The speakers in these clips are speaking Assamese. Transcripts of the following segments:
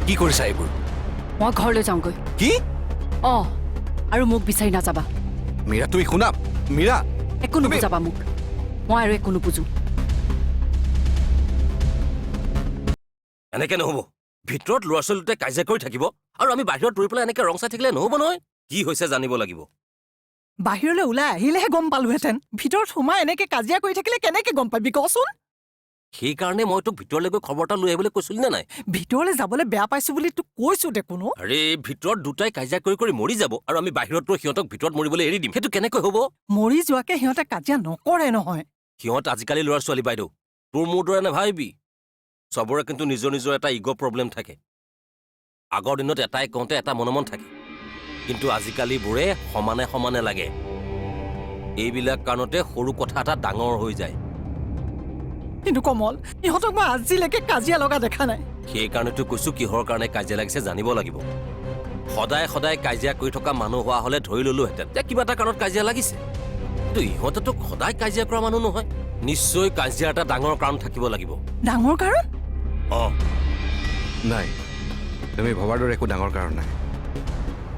কি কৰিছা এইবোৰ? মই ঘৰলৈ যাওঁগৈ। কি? আৰু মোক বিচাৰি নাযাবা। মীৰা তুমি শুনা, মীৰা একো নুবুজাবা মোক। মই আৰু একো নুবুজো। এনেকে নহ'ব। ভিতৰত ল'ৰা ছোৱালী দুটাই কাজিয়া কৰি থাকিব আৰু আমি বাহিৰত ৰৈ পেলাই এনেকে ৰং চাই থাকিলে নহ'ব নহয়। কি হৈছে জানিব লাগিব। বাহিৰলৈ ওলাই আহিলেহে গম পালোহেঁতেন। ভিতৰত সোমাই এনেকে কাজিয়া কৰি থাকিলে কেনেকে গম পাবি কচোন? সেইকাৰণে মই তোক ভিতৰলৈ গৈ খবৰ এটা লৈ আহিবলৈ কৈছিলি নে নাই? ভিতৰলৈ যাবলৈ বেয়া পাইছো বুলি তোক কৈছো দেখোন। আৰে ভিতৰত দুটাই কাজিয়া কৰি কৰি মৰি যাব আৰু আমি বাহিৰত ৰৈ সিহঁতক ভিতৰত মৰিবলৈ এৰি দিম। সেইটো কেনেকৈ হ'ব? মৰি যোৱাকে সিহঁতে কাজিয়া নকৰে নহয়। সিহঁত আজিকালি ল'ৰা ছোৱালী বাইদেউ, তোৰ মোৰ দৰে নাভাবিবি। চবৰে কিন্তু নিজৰ নিজৰ এটা ইগ' প্ৰব্লেম থাকে। আগৰ দিনত এটাই কওঁতে এটা মনে থাকে, কিন্তু আজিকালিবোৰে সমানে সমানে লাগে। এইবিলাক কাৰণতে সৰু কথা এটা ডাঙৰ হৈ যায়। কিন্তু কমল, ইহঁতক মই আজিলৈকে কাজিয়া লগা দেখা নাই। সেইকাৰণেতো কৈছো কিহৰ কাৰণে কাজিয়া লাগিছে জানিব লাগিব। সদায় সদায় কাজিয়া কৰি থকা মানুহ হোৱা হ'লে ধৰি ললোহেঁতেন যে কিবা এটা কাৰণত কাজিয়া লাগিছে। কিন্তু ইহঁতেতো সদায় কাজিয়া কৰা মানুহ নহয়। নিশ্চয় কাজিয়া এটা ডাঙৰ কাৰণ থাকিব লাগিব। ডাঙৰ কাৰণ? নাই, তুমি ভবাৰ দৰে একো ডাঙৰ কাৰণ নাই।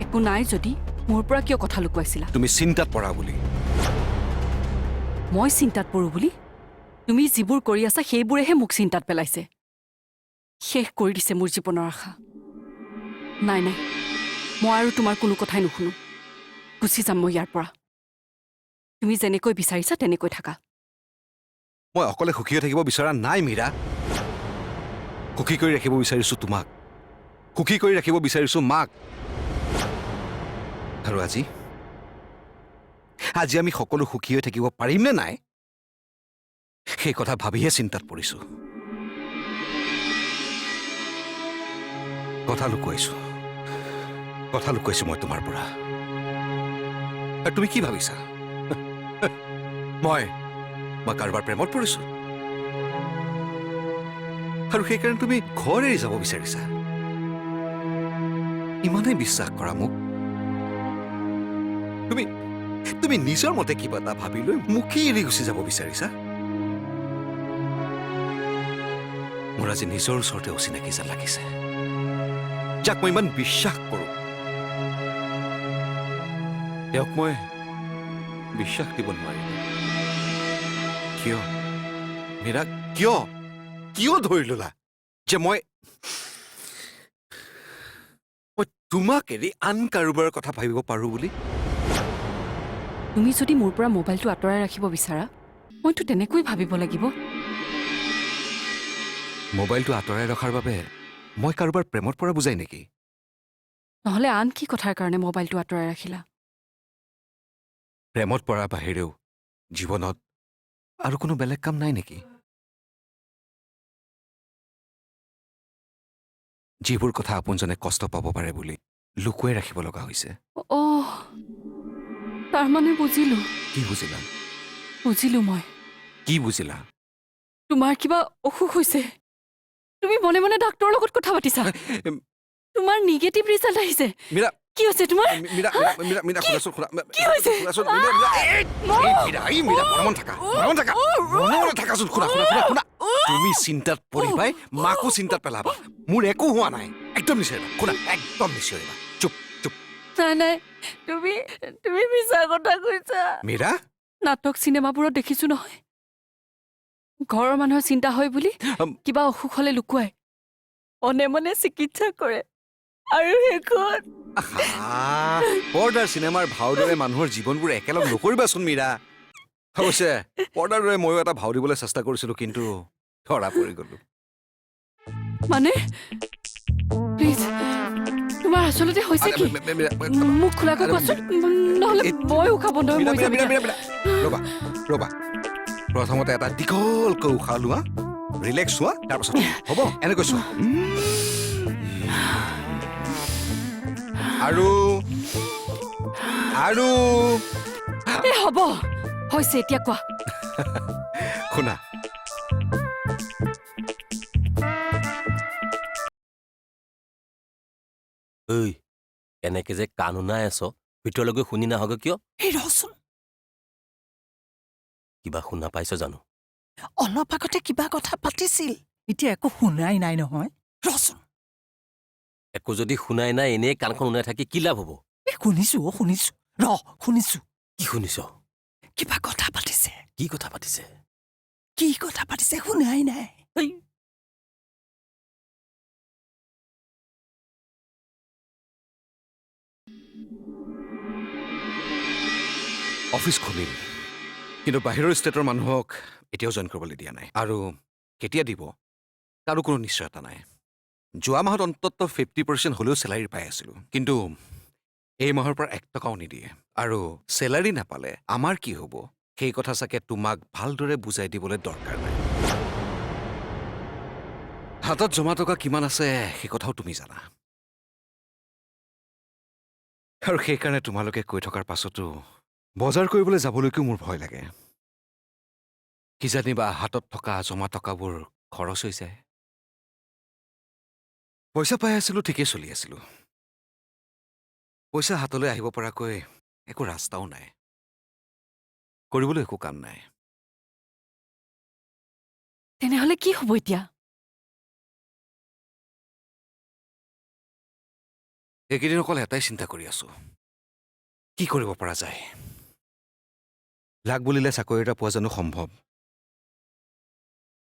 একো নাই যদি মোৰ পৰা কিয় কথা লুকুৱাইছিলা? তুমি চিন্তাত পৰা বুলি। মই চিন্তাত পৰো বুলি? তুমি যিবোৰ কৰি আছা সেইবোৰেহে মোক চিন্তাত পেলাইছে। শেষ কৰি দিছে মোৰ জীৱনৰ আশা। নাই নাই, মই আৰু তোমাৰ কোনো কথাই নুশুনো। গুচি যাম মই ইয়াৰ পৰা। তুমি যেনেকৈ বিচাৰিছা তেনেকৈ থাকা। মই অকলে সুখী হৈ থাকিব বিচৰা নাই মীৰা। সুখী কৰি ৰাখিব বিচাৰিছো তোমাক। সুখী কৰি ৰাখিব বিচাৰিছো মাক। আৰু আজি আমি সকলো সুখী হৈ থাকিব পাৰিম নে নাই সেই কথা ভাবিহে চিন্তাত পৰিছো। কথা লুকুৱাইছো মই তোমাৰ পৰা। আৰু তুমি কি ভাবিছা? মই কাৰোবাৰ প্ৰেমত পৰিছো আৰু সেইকাৰণে তুমি ঘৰ এৰি যাব বিচাৰিছা? ইমানেই বিশ্বাস কৰা মোক? তুমি নিজৰ মতে কিবা এটা ভাবি লৈ মুখেই এৰি গুচি যাব বিচাৰিছা? মোৰ আজি নিজৰ ওচৰতে অচিনাকি যেন লাগিছে। যাক মই ইমান বিশ্বাস কৰো, তেওঁক মই বিশ্বাস দিব নোৱাৰিম। কিয় মীৰা, কিয় ধৰি ললা যে মই তোমাক এৰি আন কাৰোবাৰ কথা ভাবিব পাৰো বুলি? তুমি যদি মোৰ পৰা মোবাইলটো আঁতৰাই ৰাখিব বিচাৰা, মইতো তেনেকৈ ভাবিব লাগিব। মোবাইলটো আঁতৰাই ৰখাৰ বাবে মই কাৰোবাৰ প্ৰেমত পৰা বুজাই নেকি? নহ'লে আন কি কথাৰ কাৰণে মোবাইলটো আঁতৰাই ৰাখিলা? প্ৰেমত পৰাৰ বাহিৰেও জীৱনত আৰু কোনো বেলেগ কাম নাই নেকি? যিবোৰ কথা আপোনজনে কষ্ট পাব পাৰে বুলি লুকুৱাই ৰাখিব লগা হৈছে। তাৰমানে বুজিলো। কি বুজিলা? বুজিলো মই। কি বুজিলা? তোমাৰ কিবা অসুখ হৈছে। তুমি মনে মনে ডাক্তৰৰ লগত কথা পাতিছা। তোমাৰ নিগেটিভ ৰিজাল্ট আহিছে। মীৰা, কি হৈছে তোমাৰ? কি হৈছে? তুমি চিন্তাত পৰিবাই মাকো চিন্তাত পেলাবা। মোৰ একো হোৱা নাই। একদম নিচিৰিবা। শুনা, একদম নিচিৰিবা। চুপ। নাই তুমি মিছা কথা কৈছা। মীৰা, নাটক চিনেমাবোৰত দেখিছো নহয়, ঘৰৰ মানুহৰ চিন্তা হয় বুলি কিবা অসুখ হলে লুকুৱাই মনে মনে চিকিৎসা কৰে আৰু শেষত পৰ্দাৰ চিনেমাৰ ভাও দৰে মানুহৰ জীৱনবোৰ একেলগ নকৰিবাচোন মীৰা। অৱশ্যে পৰ্দাৰ দৰে ময়ো এটা ভাও দিবলৈ চেষ্টা কৰিছিলো, কিন্তু ধৰা পৰি গলো। মানে প্লিজ, তোমাৰ আচলতে হৈছে কি? মোক খোলাকৈ কোৱাচোন, নহ'লে মই উশাহ বন্ধ হৈ মৰি যাম এতিয়া। ৰবা, প্ৰথমতে এটা দীঘলকৈ উশাহ লোৱা, ৰিলেক্স হোৱা, তাৰপাছত হ'ব এনেকৈ চোৱা। আৰু হ'ব হৈছে, এতিয়া কোৱা। শুনা, ঐ, এনেকে যে কাণ শুনাই আছ, ভিতৰলৈকে শুনি নাহগে কিয়? এই ৰচোন, কিবা শুনা পাইছ জানো? অলপ আগতে কিবা কথা পাতিছিল, এতিয়া একো শুনাই নাই নহয়। ৰচোন। একো যদি শুনাই নাই এনেই কাণখন শুনাই থাকি কি লাভ হ'ব? শুনিছো শুনিছো কি শুনিছ? কিবা কথা পাতিছে কি কথা পাতিছে? কি কথা পাতিছে শুনাই নাই অফিচ খুলিল কিন্তু বাহিৰৰ ষ্টেটৰ মানুহক এতিয়াও জইন কৰিবলৈ দিয়া নাই আৰু কেতিয়া দিব তাৰো কোনো নিশ্চয়তা নাই যোৱা মাহত অন্ততঃ 50% হ'লেও চেলাৰী পাই আছিলোঁ কিন্তু এই মাহৰ পৰা 1 টকাও নিদিয়ে আৰু চেলাৰী নাপালে আমাৰ কি হ'ব সেই কথা চাগে তোমাক ভালদৰে বুজাই দিবলৈ দৰকাৰ নাই হাতত জমা টকা কিমান আছে সেই কথাও তুমি জানা আৰু সেইকাৰণে তোমালোকে কৈ থকাৰ পাছতো বজাৰ কৰিবলৈ যাবলৈকো মোৰ ভয় লাগে কিজানিবা হাতত থকা জমা টকাবোৰ খৰচ হৈ যায় পইচা পাই আছিলোঁ ঠিকেই চলি আছিলোঁ পইচা হাতলৈ আহিব পৰাকৈ একো ৰাস্তাও নাই কৰিবলৈ একো কাম নাই তেনেহ'লে কি হ'ব এতিয়া এইকেইদিন অকল এটাই চিন্তা কৰি আছো কি কৰিব পৰা যায় লাগ বুলিলে চাকৰি এটা পোৱা জানো সম্ভৱ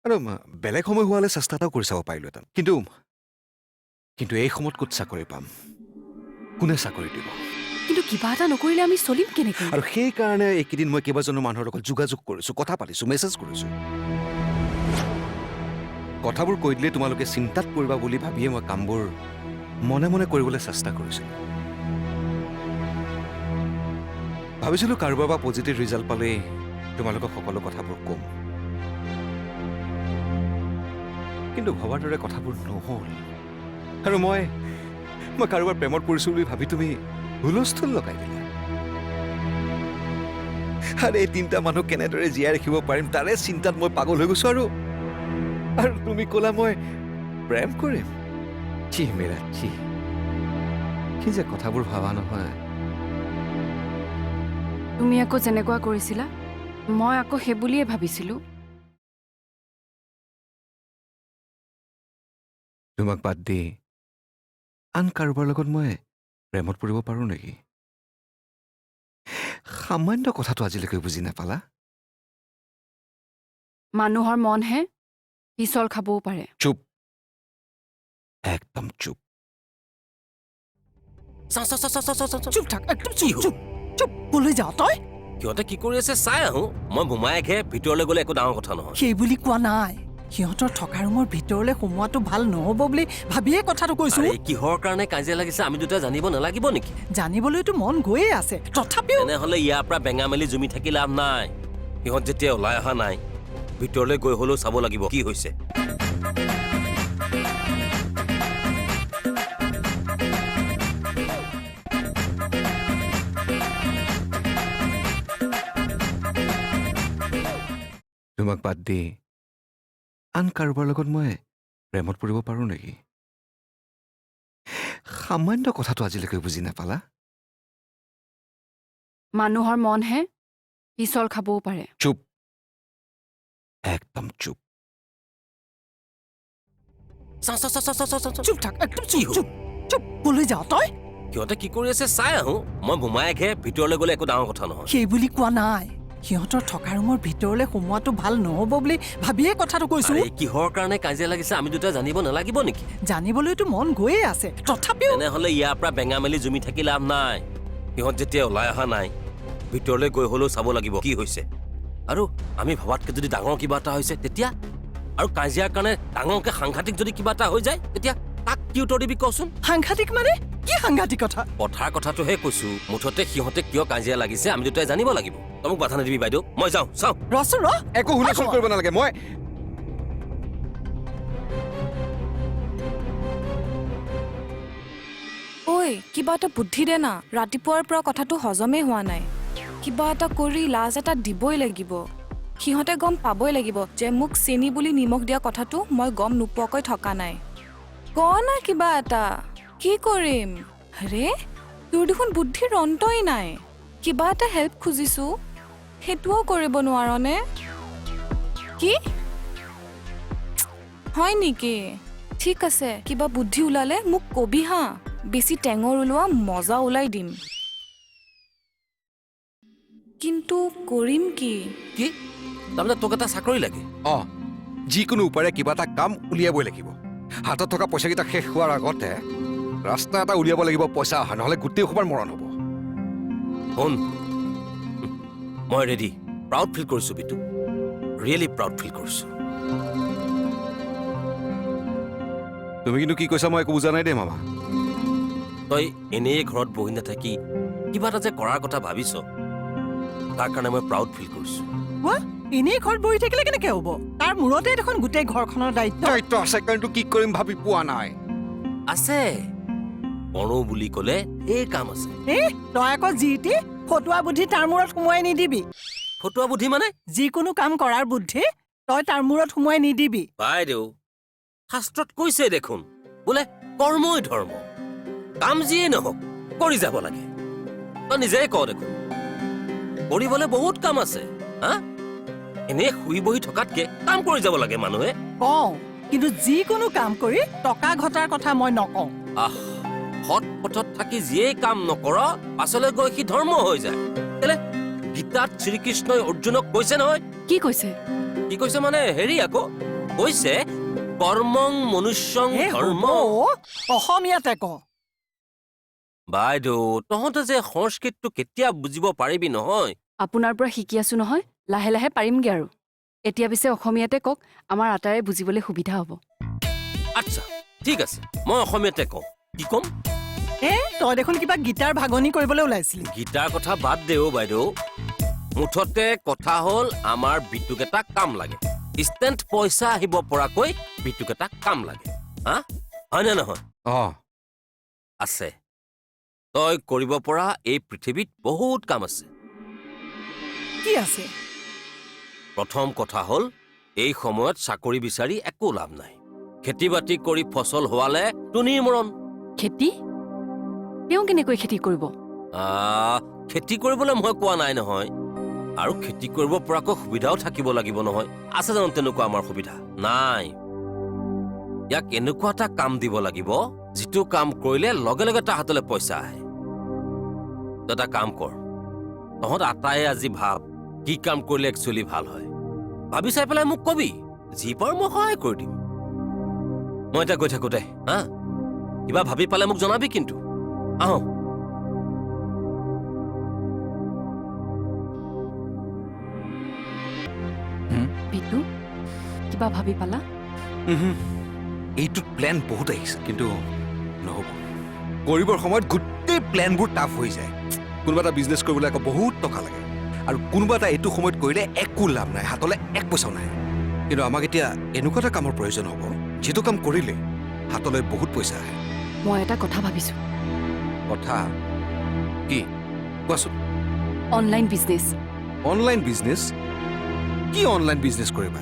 আৰু বেলেগ সময় হোৱালে চেষ্টা এটাও কৰি চাব পাৰিলোহেঁতেন কিন্তু এই সময়ত ক'ত চাকৰি পাম কোনে চাকৰি দিব কিন্তু কিবা এটা নকৰিলে আমি চলিম কেনেকৈ আৰু সেইকাৰণে এইকেইদিন মই কেইবাজনো মানুহৰ লগত যোগাযোগ কৰিছো কথা পাতিছো মেছেজ কৰিছো কথাবোৰ কৈ দিলে তোমালোকে চিন্তাত পৰিবা বুলি ভাবিয়ে মই কামবোৰ মনে মনে কৰিবলৈ চেষ্টা কৰিছিলো ভাবিছিলো কাৰোবাৰ পৰা পজিটিভ ৰিজাল্ট পালেই তোমালোকক সকলো কথাবোৰ ক'ম কিন্তু ভবাৰ দৰে কথাবোৰ নহ'ল আৰু মই কাৰোবাৰ প্ৰেমত পৰিছো বুলি ভাবি তুমি হুলস্থুল লগাই দিলা আৰু এই 3টা মানুহ কেনেদৰে জীয়াই ৰাখিব পাৰিম তাৰে চিন্তাত মই পাগল হৈ গৈছো আৰু তুমি ক'লা মই প্ৰেম কৰিম কি মেৰা কি যে কথাবোৰ ভাবা নহয় তুমি আকৌ যেনেকুৱা কৰিছিলা মই আকৌ সেই বুলিয়ে ভাবিছিলোঁ তোমাক বাদ দি আন কাৰোবাৰ লগত মই প্ৰেমত পৰিব পাৰো নেকি সামান্য কথাটো আজিলৈকে বুজি নাপালা মানুহৰ মনহে পিছল খাবও পাৰে চুপ একদম চুপ চুপ থাক একদম চুপ কলৈ যাওঁ তই সিহঁতে কি কৰি আছে চাই আহোঁ মই বোমায়েকহে ভিতৰলৈ গ'লে একো ডাঙৰ কথা নহয় সেই বুলি কোৱা নাই সিহঁতৰ থকা ৰুমৰ ভিতৰলৈ সোমোৱাটো ভাল নহ'ব বুলি ভাবিয়ে কথাটো কৈছো আৰে, কিহৰ কাৰণে কাজিয়া লাগিছে আমি দুটা জানিব নালাগিব নেকি জানিবলৈতো মন গৈয়ে আছে তথাপিও তেনেহ'লে ইয়াৰ পৰা বেঙা মেলি জুমি থাকি লাভ নাই সিহঁত যেতিয়া ওলাই অহা নাই ভিতৰলৈ গৈ হ'লেও চাব লাগিব কি হৈছে তোমাক বাদ দি আন কাৰোবাৰ লগত মই প্ৰেমত পৰিব পাৰো নেকি সামান্য কথাটো আজিলৈকে বুজি নাপালা মানুহৰ মনহে পিছল খাবও পাৰে চুপ একদম চুপ চুপ থাক একদম চুপ কলৈ যাওঁ তই সিহঁতে কি কৰি আছে চাই আহোঁ মই বোমায়েকহে ভিতৰলৈ গ'লে একো ডাঙৰ কথা নহয় সেই বুলি কোৱা নাই সিহঁতৰ থকা ৰুমৰ ভিতৰলৈ সোমোৱাটো ভাল নহ'ব বুলি ভাবিয়ে কথাটো কৈছো আৰে, কিহৰ কাৰণে কাজিয়া লাগিছে আমি দুটা জানিব নালাগিব নেকি জানিবলৈতো মন গৈয়ে আছে তথাপিও তেনেহ'লে ইয়াৰ পৰা বেঙা মেলি জুমি থাকি লাভ নাই সিহঁত যেতিয়া ওলাই অহা নাই ভিতৰলৈ গৈ হ'লেও চাব লাগিব কি হৈছে আৰু আমি ভবাতকৈ যদি ডাঙৰ কিবা এটা হৈছে তেতিয়া আৰু কাজিয়াৰ কাৰণে ডাঙৰকৈ সাংঘাতিক যদি কিবা এটা হৈ যায় তেতিয়া তাক কি উত্তৰ দিবি কচোন সাংঘাতিক মানে কি সাংঘাতিক কথা কথাৰ কথাটোহে কৈছো মুঠতে সিহঁতে কিয় কাজিয়া লাগিছে আমি দুটাই জানিব লাগিব তই মোক বাধা নিদিবি বাইদেউ মই যাওঁ চাওঁ ৰচোন একো হুলস্থুল কৰিব নালাগে মই ঐ কিবা এটা বুদ্ধি দে না ৰাতিপুৱাৰ পৰা কথাটো হজমেই হোৱা নাই কিবা এটা কৰি লাজ এটা দিবই লাগিব সিহঁতে গম পাবই লাগিব যে মোক চেনি বুলি নিমখ দিয়া কথাটো মই গম নোপোৱাকৈ থকা নাই ক না কিবা এটা কি কৰিম আৰে তোৰ দেখোন বুদ্ধিৰ অন্তই নাই কিবা এটা হেল্প খুজিছো সেইটোও কৰিব নোৱাৰনে কি হয় নেকি ঠিক আছে কিবা বুদ্ধি ওলালে মোক কবি হা বেছি টেঙৰ ওলোৱা মজা ওলাই দিম কিন্তু কৰিম কি কি তাৰমানে তোক এটা চাকৰি লাগে অঁ যিকোনো উপায়েৰে কিবা এটা কাম উলিয়াবই লাগিব হাতত থকা পইচাকেইটা শেষ হোৱাৰ আগতে ৰাস্তা এটা উলিয়াব লাগিব পইচা অহা নহ'লে গোটেই সোপাৰ মৰণ হ'ব শুন মই ৰেডি প্ৰাউড ফিল কৰিছোঁ বিটু ৰিয়েলি প্ৰাউড ফিল কৰিছোঁ তুমি কিন্তু কি কৈছা মই একো বুজা নাই দেই মামা তই এনেই ঘৰত বহি নাথাকি কিবা এটা যে কৰাৰ কথা ভাবিছ তাৰ কাৰণে মই প্ৰাউড ফিল কৰিছোঁ কোৱা এনেই ঘৰত বহি থাকিলে কেনেকে হ'ব তাৰ মূৰতে দেখোন গোটেই ঘৰখনৰ দায়িত্ব দায়িত্ব আছে কাৰণেতো কি কৰিম ভাবি পোৱা নাই আছে কৰো বুলি ক'লে এই কাম আছে তই আকৌ যি টি ফটুৱা বুদ্ধি তাৰ মূৰত সোমোৱাই নিদিবি ফটুৱা বুদ্ধি মানে যিকোনো কাম কৰাৰ বুদ্ধি তই তাৰ মূৰত সোমোৱাই নিদিবি বাইদেউ শাস্ত্ৰত কৈছে দেখোন বোলে কৰ্মই ধৰ্ম কাম যিয়ে নহওক কৰি যাব লাগে তই নিজে ক দেখোন কৰিবলৈ বহুত কাম আছে হা এনেই শুই বহি থকাতকে কাম কৰি যাব লাগে মানুহে কওঁ কিন্তু যিকোনো কাম কৰি টকা ঘটাৰ কথা মই নকওঁ আহ সৎ পথত থাকি যিয়েই কাম নকৰ পাছলৈ গৈ সি ধৰ্ম হৈ যায় কেলে গীতাত শ্ৰীকৃষ্ণই অৰ্জুনক কৈছে নহয় কি কৈছে কি কৈছে মানে হেৰি আকৌ কৈছে কৰ্মং মনুষ্যং এই ধৰ্ম হ'ব, অসমীয়াতে ক বাইদেউ তহঁতে যে সংস্কৃতটো কেতিয়া বুজিব পাৰিবি নহয় আপোনাৰ পৰা শিকি আছো নহয় লাহে লাহে পাৰিমগে আৰু এতিয়া পিছে অসমীয়াতে কওক আমাৰ আটাইৰে বুজিবলৈ সুবিধা হ'ব আচ্ছা ঠিক আছে মই অসমীয়াতে কওঁ কি ক'ম তই দেখোন কিবা গীতাৰ ভাগনি কৰিবলৈ ওলাইছিলি গীতাৰ কথা বাদ দেও বাইদেউ মুঠতে কথা হ'ল আমাৰ বিটুক এটা কাম লাগে ইনষ্টেণ্ট পইচা আহিব পৰাকৈ বিটুক এটা কাম লাগে হা হয়নে নহয় অঁ আছে তই কৰিব পৰা এই পৃথিৱীত বহুত কাম আছে কি আছে প্ৰথম কথা হ'ল এই সময়ত চাকৰি বিচাৰি একো লাভ নাই খেতি বাতি কৰি ফচল হোৱালে টুনিৰ মৰণ খেতি তেওঁ কেনেকৈ খেতি কৰিব খেতি কৰিবলৈ মই কোৱা নাই নহয় আৰু খেতি কৰিব পৰাকৈ সুবিধাও থাকিব লাগিব নহয় আছে জানো তেনেকুৱা আমাৰ সুবিধা নাই ইয়াক এনেকুৱা এটা কাম দিব লাগিব যিটো কাম কৰিলে লগে লগে তাৰ হাতলৈ পইচা আহে তই এটা কাম কৰ তহঁত আটাই আজি ভাব কি কাম কৰিলে একচুৱেলি ভাল হয় ভাবি চাই পেলাই মোক কবি যি পাৰ মই সহায় কৰি দিম মই এতিয়া গৈ থাকো দে হা কিবা ভাবি পালে মোক জনাবি কিন্তু আহ বিটু কিবা ভাবি পালা এইটোত প্লেন বহুত আহিছে কিন্তু নহ'ব কৰিবৰ সময়ত গোটেই প্লেনবোৰ টাফ হৈ যায় কোনোবা এটা বিজনেছ কৰিবলৈ আকৌ বহুত টকা লাগে আৰু কোনোবা এটা এইটো সময়ত কৰিলে একো লাভ নাই হাতলৈ এক পইচাও নাই কিন্তু আমাক এতিয়া এনেকুৱা এটা কামৰ প্ৰয়োজন হ'ব যিটো কাম কৰিলে হাতলৈ বহুত পইচা আহে মই এটা কথা ভাবিছো কথা কি কোৱাচোন অনলাইন বিজনেছ অনলাইন বিজনেছ কি অনলাইন বিজনেছ কৰিবা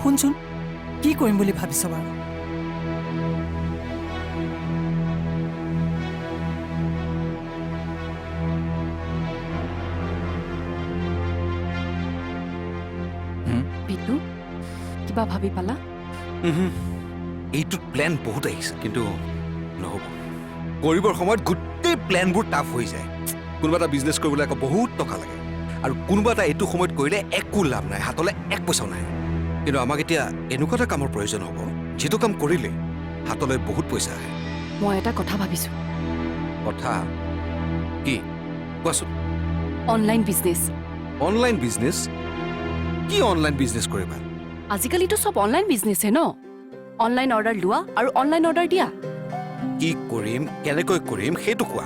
শুনচোন কি কৰিম বুলি ভাবিছ বাৰু বিটু কিবা ভাবি পালা এইটোত প্লেন বহুত আহিছে কিন্তু নহ'ব কৰিবৰ সময়ত গোটেই প্লেনবোৰ টাফ হৈ যায় কোনোবা এটা বিজনেছ কৰিবলৈ আকৌ বহুত টকা লাগে আৰু কোনোবা এটা এইটো সময়ত কৰিলে একো লাভ নাই হাতলৈ এক পইচাও নাই কিন্তু আমাক এতিয়া এনেকুৱা এটা কামৰ প্ৰয়োজন হ'ব যিটো কাম কৰিলে হাতলৈ বহুত পইচা আহে মই এটা কথা ভাবিছো কথা কি কোৱাচোন অনলাইন বিজনেছ। Online business? কি অনলাইন বিজনেছ কৰিবা? আজিকালিতো চব অনলাইন বিজনেছে ন? অনলাইন অৰ্ডাৰ লোৱা আৰু অনলাইন অৰ্ডাৰ দিয়া। কি কৰিম, কেনেকৈ কৰিম সেইটো কোৱা।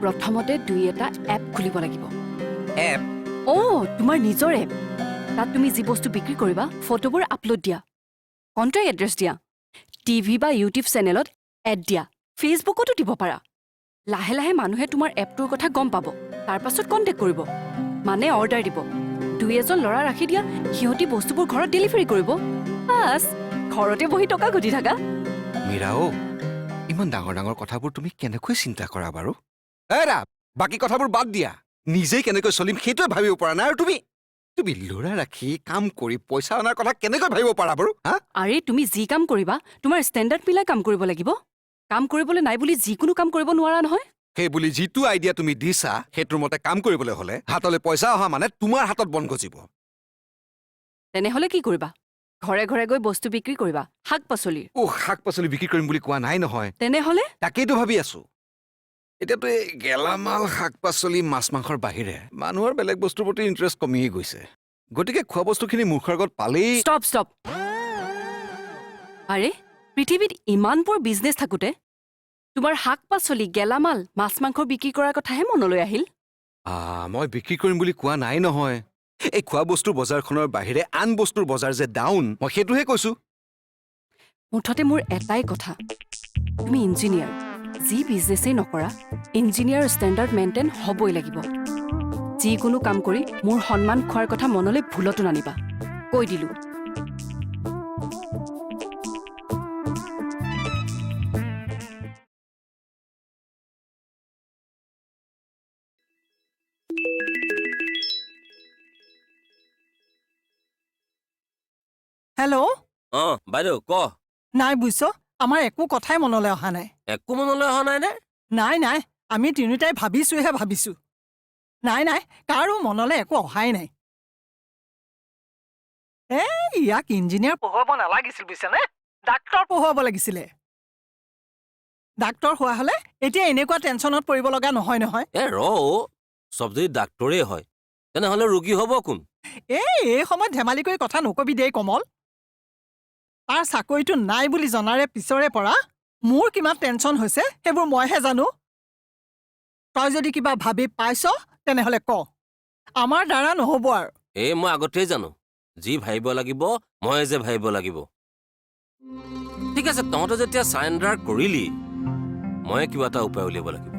প্ৰথমতে দুই এটা এপ খুলিব লাগিব। এপ? তোমাৰ নিজৰ এপ। তাত তুমি যি বস্তু বিক্ৰী কৰিবা ফটোবোৰ আপলোড দিয়া, কণ্টেক্ট এড্ৰেছ দিয়া, টিভি বা ইউটিউব চেনেলত এড দিয়া, ফেচবুকতো দিব পাৰা। লাহে লাহে মানুহে তোমাৰ এপটোৰ কথা গম পাব, তাৰ পাছত কণ্টেক্ট কৰিব, মানে অৰ্ডাৰ দিব। দুই এজন ল'ৰা ৰাখি দিয়া, সিহঁতি বস্তুবোৰ ঘৰত ডেলিভাৰী কৰিব। বাছ, ঘৰতে বহি টকা ঘটি থাকা। মীৰা ইমান ডাঙৰ ডাঙৰ কথাবোৰ তুমি কেনেকৈ চিন্তা কৰা বাৰু? এৰা, বাকী কথাবোৰ বাদ দিয়া। নিজেই কেনেকৈ চলিম সেইটোৱে ভাবিব পৰা নাই, আৰু তুমি ল'ৰা ৰাখি কাম কৰি পইচা অনাৰ কথা কেনেকৈ ভাবিব পাৰা বাৰু? হা? আৰে তুমি যি কাম কৰিবা তোমাৰ ষ্টেণ্ডাৰ্ড মিলাই কাম কৰিব লাগিব। কাম কৰিবলৈ নাই বুলি যিকোনো কাম কৰিব নোৱাৰা নহয়। সেই বুলি যিটো আইডিয়া তুমি দিছা সেইটোৰ মতে কাম কৰিবলৈ হলে হাতলৈ পইচা অহা মানে তোমাৰ হাতত বন গজিব। তেনেহ'লে কি কৰিবা? ঘৰে ঘৰে গৈ বস্তু বিক্ৰী কৰিবা, শাক পাচলিৰ। শাক পাচলি বিক্ৰী কৰিম বুলি কোৱা নাই নহয়। তেনেহ'লে তাকেইতো ভাবি আছো। এতিয়াতো এই গেলামাল শাক পাচলি মাছ মাংসৰ বাহিৰে মানুহৰ বেলেগ বস্তুৰ প্ৰতি ইণ্টাৰেষ্ট কমিয়ে গৈছে। গতিকে খোৱা বস্তুখিনি মুখৰ আগত পালেই। ষ্টপ। আৰে পৃথিৱীত ইমানবোৰ বিজনেছ থাকোঁতে তোমাৰ শাক পাচলি গেলামাল মাছ মাংস বিক্ৰী কৰাৰ কথাহে মনলৈ আহিল। মই বিক্ৰী কৰিম বুলি কোৱা নাই নহয়। এই খোৱা বস্তুৰ বজাৰখনৰ বাহিৰে আন বস্তুৰ বজাৰ যে ডাউন, মই সেইটোহে কৈছো। মুঠতে মোৰ এটাই কথা, তুমি ইঞ্জিনিয়াৰ, যি বিজনেছেই নকৰা ইঞ্জিনিয়াৰ ষ্টেণ্ডাৰ্ড মেইনটেইন হ'বই লাগিব। যিকোনো কাম কৰি মোৰ সন্মান খোৱাৰ কথা মনলৈ ভুলতো নানিবা, কৈ দিলো। হেল্ল'? বাইদেউ ক। নাই বুজিছ, আমাৰ একো কথাই মনলৈ অহা নাই। একো মনলৈ অহা নাই নে? নাই, আমি তিনিওটাই ভাবিছো। নাই, কাৰো মনলৈ একো অহাই নাই। ইয়াক ইঞ্জিনিয়াৰ পঢ়ুৱাব নালাগিছিল বুজিছেনে, ডাক্তৰ পঢ়ুৱাব লাগিছিলে। ডাক্তৰ হোৱা হলে এতিয়া এনেকুৱা টেনচনত পৰিব লগা নহয়। চব যদি ডাক্তৰেই হয় তেনেহ'লে ৰোগী হ'ব কোন? এই সময়ত ধেমালি কৰি কথা নকবি দেই কমল। তাৰ চাকৰিটো নাই বুলি জনাৰে পিছৰে পৰা মোৰ কিমান টেনচন হৈছে সেইবোৰ মইহে জানো। তই যদি কিবা ভাবি পাইছ তেনেহ'লে ক, আমাৰ দ্বাৰা নহ'ব আৰু। মই আগতেই জানো যি ভাবিব লাগিব মই যে ভাবিব লাগিব। ঠিক আছে, তহঁতে যেতিয়া চাৰেণ্ডাৰ কৰিলি মই কিবা এটা উপায় উলিয়াব লাগিব।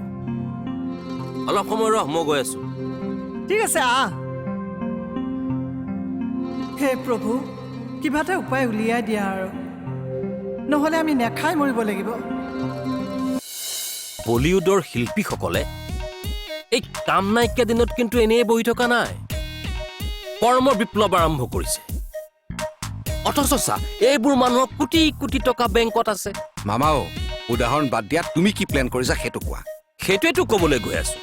অলপ সময় ৰহ, মই গৈ আছো। ঠিক আছে আহ। হে প্ৰভু, কিবা এটা উপায় উলিয়াই দিয়া আৰু, নহ'লে আমি নেখাই মৰিব লাগিব। বলিউডৰ শিল্পীসকলে এই কাম নাইকিয়া দিনত কিন্তু এনেই বহি থকা নাই, কৰ্ম বিপ্লৱ আৰম্ভ কৰিছে। অথচ চা, এইবোৰ মানুহৰ কোটি কোটি টকা বেংকত আছে। মামাও উদাহৰণ বাদ দিয়া, তুমি কি প্লেন কৰিছা সেইটো কোৱা। সেইটোৱেতো ক'বলৈ গৈ আছো।